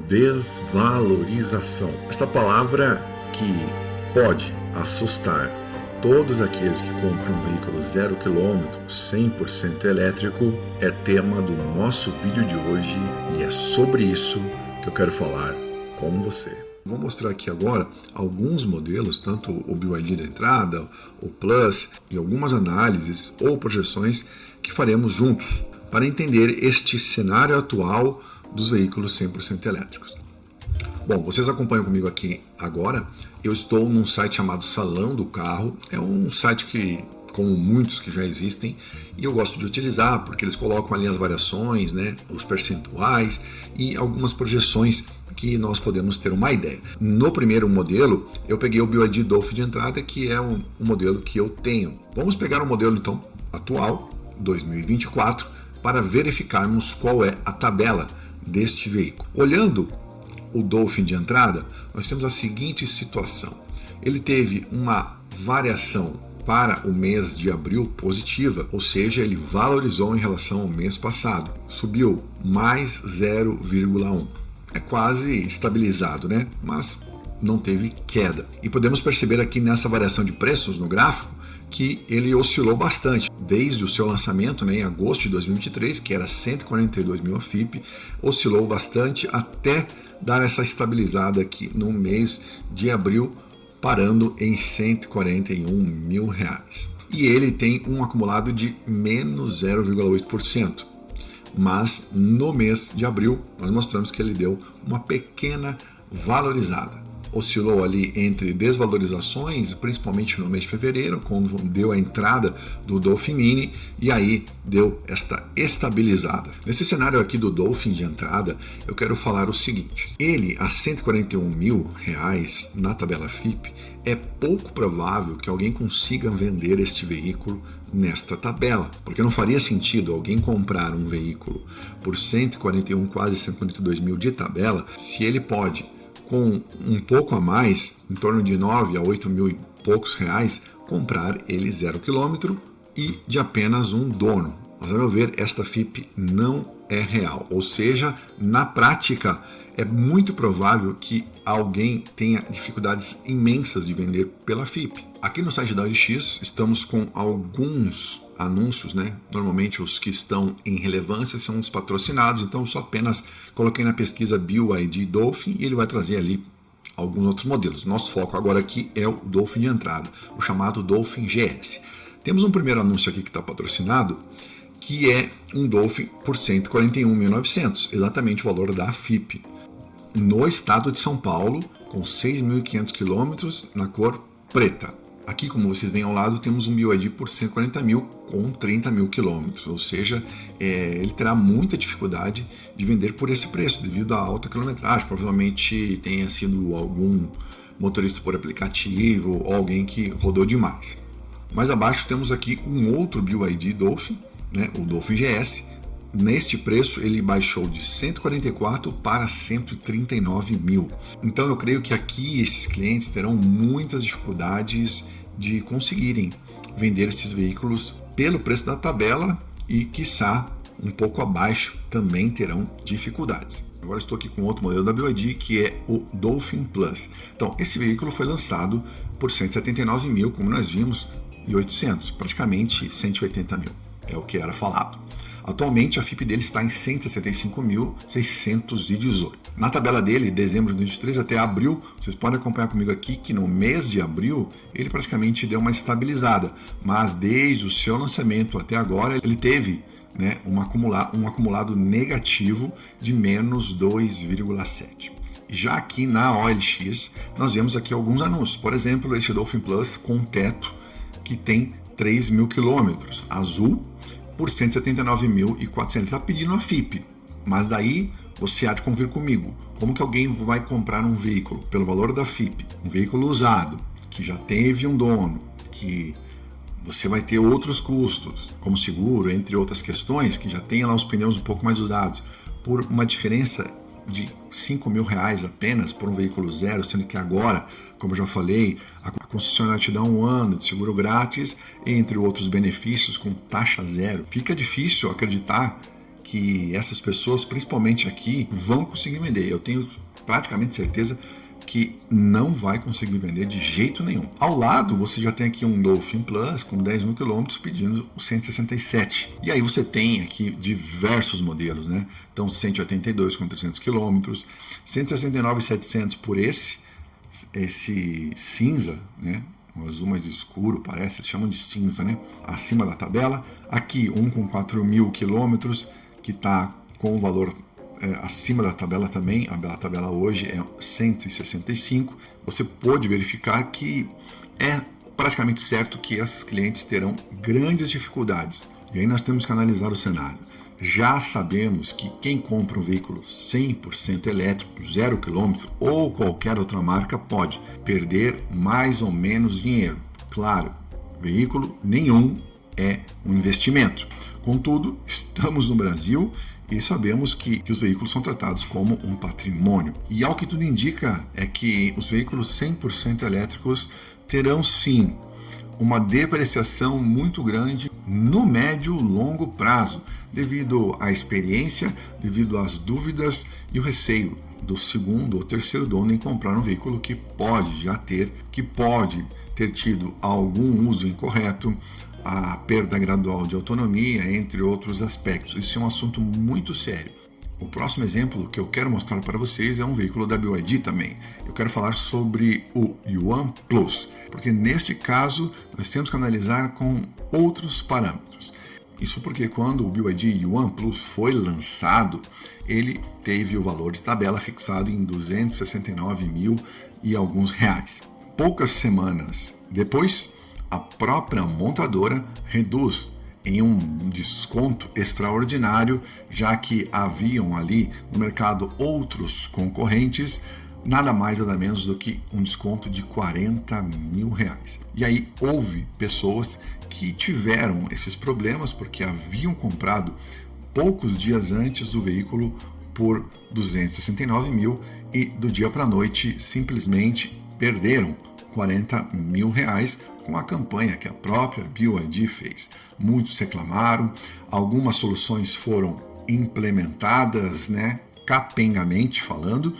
Desvalorização. Esta palavra que pode assustar todos aqueles que compram um veículo 0 km, 100% elétrico, é tema do nosso vídeo de hoje e é sobre isso que eu quero falar com você. Vou mostrar aqui agora alguns modelos, tanto o BYD da entrada, o Plus e algumas análises ou projeções que faremos juntos para entender este cenário atual dos veículos 100% elétricos. Bom, vocês acompanham comigo aqui agora. Eu estou num site chamado Salão do Carro. É um site que, como muitos que já existem, e eu gosto de utilizar porque eles colocam ali as variações, os percentuais e algumas projeções que nós podemos ter uma ideia. No primeiro modelo, eu peguei o BYD Dolphin de entrada, que é um modelo que eu tenho. Vamos pegar o modelo então atual, 2024, para verificarmos qual é a tabela deste veículo. Olhando o Dolphin de entrada, nós temos a seguinte situação. Ele teve uma variação para o mês de abril positiva, ou seja, ele valorizou em relação ao mês passado. Subiu mais 0,1. É quase estabilizado, mas não teve queda. E podemos perceber aqui nessa variação de preços no gráfico que ele oscilou bastante. Desde o seu lançamento em agosto de 2023, que era 142 mil a FIP, oscilou bastante até dar essa estabilizada aqui no mês de abril, parando em R$ 141 mil. E ele tem um acumulado de menos 0,8%. Mas no mês de abril, nós mostramos que ele deu uma pequena valorizada. Oscilou ali entre desvalorizações, principalmente no mês de fevereiro, quando deu a entrada do Dolphin Mini, e aí deu esta estabilizada. Nesse cenário aqui do Dolphin de entrada, eu quero falar o seguinte: ele a R$ 141 mil na tabela FIP, é pouco provável que alguém consiga vender este veículo nesta tabela, porque não faria sentido alguém comprar um veículo por 141, quase 142 mil de tabela, se ele pode, com um pouco a mais, em torno de 9 a 8 mil e poucos reais, comprar ele 0 km e de apenas um dono. Mas, a meu ver, esta FIP não é real, ou seja, na prática, é muito provável que alguém tenha dificuldades imensas de vender pela FIP. Aqui no site da OLX estamos com alguns anúncios, Normalmente os que estão em relevância são os patrocinados, então eu só apenas coloquei na pesquisa BYD Dolphin e ele vai trazer ali alguns outros modelos. Nosso foco agora aqui é o Dolphin de entrada, o chamado Dolphin GS. Temos um primeiro anúncio aqui que está patrocinado, que é um Dolphin por R$ 141.900, exatamente o valor da FIP. No estado de São Paulo, com 6.500 km na cor preta. Aqui, como vocês veem ao lado, temos um BYD por 140 mil com 30 mil quilômetros, ou seja, ele terá muita dificuldade de vender por esse preço, devido à alta quilometragem. Provavelmente tenha sido algum motorista por aplicativo ou alguém que rodou demais. Mais abaixo temos aqui um outro BYD Dolphin, o Dolphin GS. Neste preço ele baixou de 144 para 139 mil. Então eu creio que aqui esses clientes terão muitas dificuldades de conseguirem vender esses veículos pelo preço da tabela e, quiçá, um pouco abaixo também terão dificuldades. Agora estou aqui com outro modelo da BYD, que é o Dolphin Plus. Então esse veículo foi lançado por 179 mil, como nós vimos, e 800, praticamente 180 mil, é o que era falado. Atualmente a FIP dele está em 165.618. Na tabela dele, dezembro de 2023 até abril, vocês podem acompanhar comigo aqui que no mês de abril ele praticamente deu uma estabilizada, mas desde o seu lançamento até agora ele teve um acumulado negativo de menos 2,7. Já aqui na OLX nós vemos aqui alguns anúncios, por exemplo, esse Dolphin Plus com teto que tem 3 mil quilômetros, azul, por 179.400. Está pedindo a FIP, mas daí você há de convir comigo. Como que alguém vai comprar um veículo pelo valor da FIP, um veículo usado, que já teve um dono, que você vai ter outros custos, como seguro, entre outras questões, que já tem lá os pneus um pouco mais usados, por uma diferença de R$ 5.000 apenas por um veículo zero, sendo que agora, como eu já falei, a concessionária te dá 1 ano de seguro grátis, entre outros benefícios com taxa zero. Fica difícil acreditar que essas pessoas, principalmente aqui, vão conseguir vender. Eu tenho praticamente certeza que não vai conseguir vender de jeito nenhum. Ao lado, você já tem aqui um Dolphin Plus com 10 mil quilômetros pedindo o 167. E aí você tem aqui diversos modelos, né? Então, 182 com 300 quilômetros, 169.700 por esse cinza, né? Um azul mais escuro, parece, eles chamam de cinza, né? Acima da tabela. Aqui, um com 4 mil quilômetros, que está com o valor acima da tabela também. A tabela hoje é 165. Você pode verificar que é praticamente certo que esses clientes terão grandes dificuldades. E aí nós temos que analisar o cenário. Já sabemos que quem compra um veículo 100% elétrico, 0 km ou qualquer outra marca pode perder mais ou menos dinheiro. Claro, veículo nenhum é um investimento. Contudo, estamos no Brasil e sabemos que os veículos são tratados como um patrimônio. E ao que tudo indica é que os veículos 100% elétricos terão sim uma depreciação muito grande no médio e longo prazo, devido à experiência, devido às dúvidas e o receio do segundo ou terceiro dono em comprar um veículo que pode ter tido algum uso incorreto, a perda gradual de autonomia, entre outros aspectos. Isso é um assunto muito sério. O próximo exemplo que eu quero mostrar para vocês é um veículo da BYD também. Eu quero falar sobre o Yuan Plus, porque neste caso nós temos que analisar com outros parâmetros. Isso porque quando o BYD Yuan Plus foi lançado, ele teve o valor de tabela fixado em 269 mil e alguns reais. Poucas semanas depois, a própria montadora reduz em um desconto extraordinário, já que haviam ali no mercado outros concorrentes, nada mais nada menos do que um desconto de 40 mil reais. E aí houve pessoas que tiveram esses problemas porque haviam comprado poucos dias antes do veículo por 269 mil e do dia para a noite simplesmente perderam 40 mil reais com a campanha que a própria BYD fez. Muitos reclamaram, algumas soluções foram implementadas, né, capengamente falando.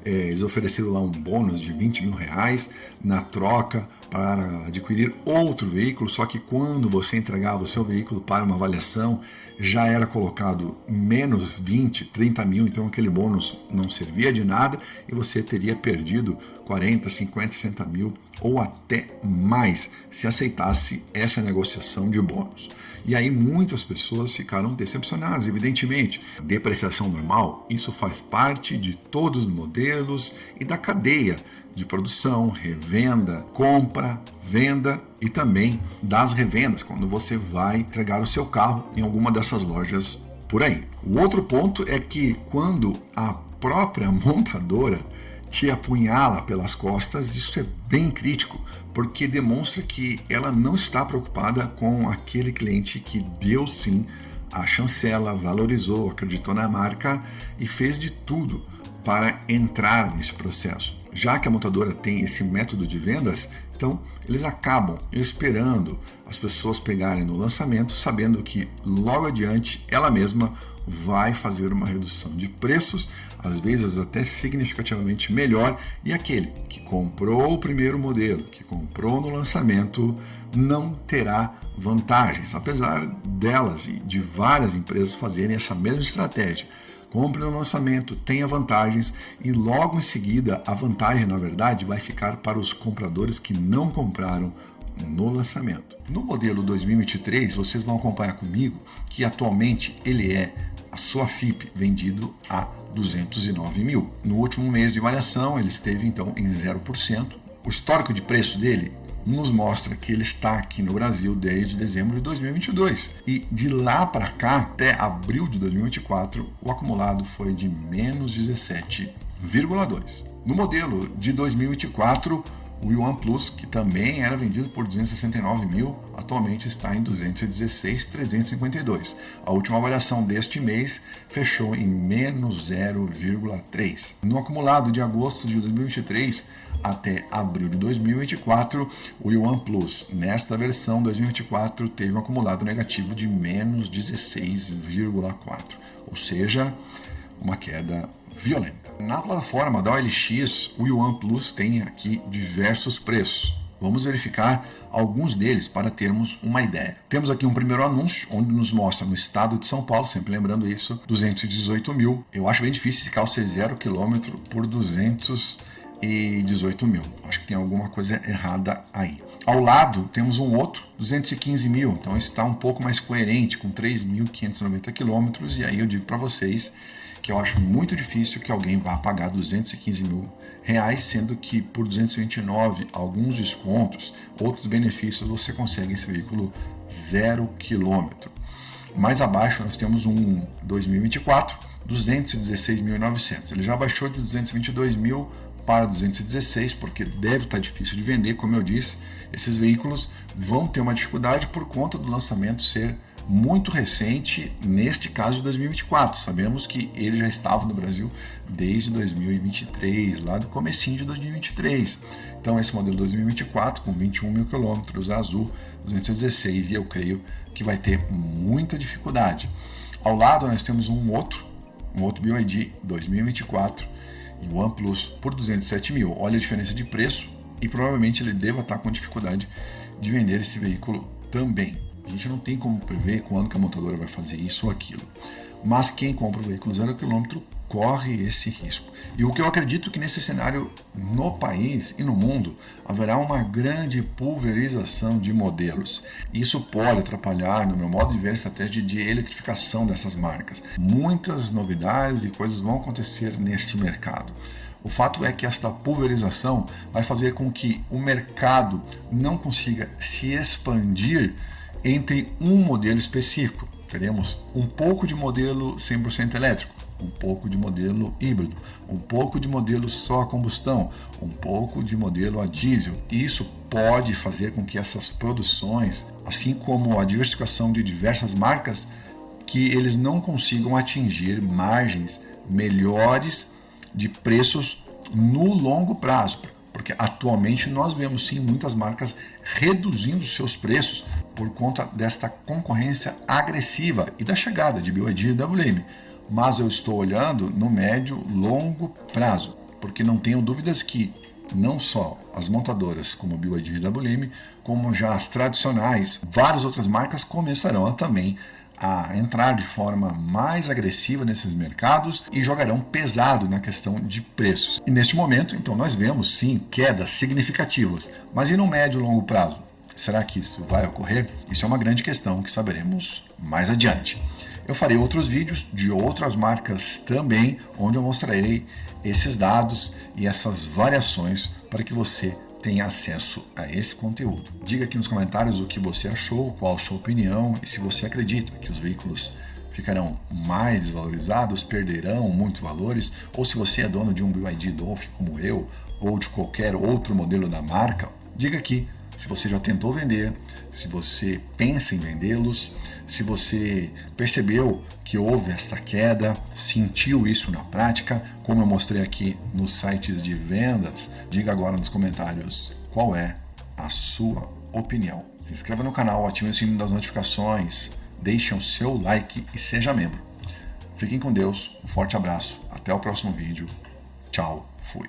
Eles ofereceram lá um bônus de 20 mil reais na troca para adquirir outro veículo, só que quando você entregava o seu veículo para uma avaliação, já era colocado menos 20, 30 mil, então aquele bônus não servia de nada e você teria perdido 40, 50, 60 mil ou até mais se aceitasse essa negociação de bônus. E aí muitas pessoas ficaram decepcionadas, evidentemente. Depreciação normal, isso faz parte de todos os modelos e da cadeia de produção, revenda, compra, venda e também das revendas, quando você vai entregar o seu carro em alguma dessas lojas por aí. O outro ponto é que quando a própria montadora te apunhala pelas costas, isso é bem crítico, porque demonstra que ela não está preocupada com aquele cliente que deu sim a chancela, valorizou, acreditou na marca e fez de tudo para entrar nesse processo. Já que a montadora tem esse método de vendas, então eles acabam esperando as pessoas pegarem no lançamento, sabendo que logo adiante ela mesma vai fazer uma redução de preços, às vezes até significativamente melhor, e aquele que comprou o primeiro modelo, que comprou no lançamento, não terá vantagens, apesar delas e de várias empresas fazerem essa mesma estratégia. Compre no lançamento, tenha vantagens e logo em seguida a vantagem, na verdade, vai ficar para os compradores que não compraram no lançamento. No modelo 2023, vocês vão acompanhar comigo que atualmente ele é a sua FIP vendido a 209 mil. No último mês de variação, ele esteve então em 0%. O histórico de preço dele nos mostra que ele está aqui no Brasil desde dezembro de 2022 e de lá para cá até abril de 2024 o acumulado foi de menos 17,2. No modelo de 2024 o Yuan Plus, que também era vendido por 269 mil, atualmente está em 216.352. A última variação deste mês fechou em menos 0,3. No acumulado de agosto de 2023, até abril de 2024, o Yuan Plus, nesta versão 2024, teve um acumulado negativo de menos 16,4, ou seja, uma queda violenta. Na plataforma da OLX, o Yuan Plus tem aqui diversos preços. Vamos verificar alguns deles para termos uma ideia. Temos aqui um primeiro anúncio, onde nos mostra no estado de São Paulo, sempre lembrando isso, 218 mil. Eu acho bem difícil esse carro ser 0 km por 218 mil. Acho que tem alguma coisa errada aí. Ao lado, temos um outro, 215 mil. Então, esse está um pouco mais coerente, com 3.590 km. E aí eu digo para vocês que eu acho muito difícil que alguém vá pagar 215 mil reais, sendo que por 229, alguns descontos, outros benefícios, você consegue esse veículo 0 km. Mais abaixo nós temos um 2024, 216.900. Ele já baixou de 222 mil para 216, porque deve estar difícil de vender, como eu disse. Esses veículos vão ter uma dificuldade por conta do lançamento ser muito recente, neste caso de 2024. Sabemos que ele já estava no Brasil desde 2023, lá do comecinho de 2023. Então esse modelo 2024 com 21 mil quilômetros, azul, 216, e eu creio que vai ter muita dificuldade. Ao lado nós temos um outro BYD 2024 e o OnePlus por 207 mil. Olha a diferença de preço e provavelmente ele deva estar com dificuldade de vender esse veículo também. A gente não tem como prever quando que a montadora vai fazer isso ou aquilo. Mas quem compra o veículo 0 km corre esse risco. E o que eu acredito que nesse cenário no país e no mundo haverá uma grande pulverização de modelos. Isso pode atrapalhar, no meu modo de ver, a estratégia de eletrificação dessas marcas. Muitas novidades e coisas vão acontecer neste mercado. O fato é que esta pulverização vai fazer com que o mercado não consiga se expandir entre um modelo específico. Teremos um pouco de modelo 100% elétrico, um pouco de modelo híbrido, um pouco de modelo só a combustão, um pouco de modelo a diesel. E isso pode fazer com que essas produções, assim como a diversificação de diversas marcas, que eles não consigam atingir margens melhores de preços no longo prazo. Porque atualmente nós vemos sim muitas marcas reduzindo seus preços por conta desta concorrência agressiva e da chegada de BYD e WM. Mas eu estou olhando no médio longo prazo, porque não tenho dúvidas que não só as montadoras como BYD e WM, como já as tradicionais, várias outras marcas começarão também a entrar de forma mais agressiva nesses mercados e jogarão pesado na questão de preços. E neste momento, então, nós vemos sim quedas significativas, mas e no médio e longo prazo? Será que isso vai ocorrer? Isso é uma grande questão que saberemos mais adiante. Eu farei outros vídeos de outras marcas também, onde eu mostrarei esses dados e essas variações para que você tenha acesso a esse conteúdo. Diga aqui nos comentários o que você achou, qual a sua opinião e se você acredita que os veículos ficarão mais desvalorizados, perderão muitos valores, ou se você é dono de um BYD Dolphin como eu, ou de qualquer outro modelo da marca. Diga aqui se você já tentou vender, se você pensa em vendê-los, se você percebeu que houve esta queda, sentiu isso na prática, como eu mostrei aqui nos sites de vendas. Diga agora nos comentários qual é a sua opinião. Se inscreva no canal, ative o sininho das notificações, deixe o seu like e seja membro. Fiquem com Deus, um forte abraço, até o próximo vídeo. Tchau, fui.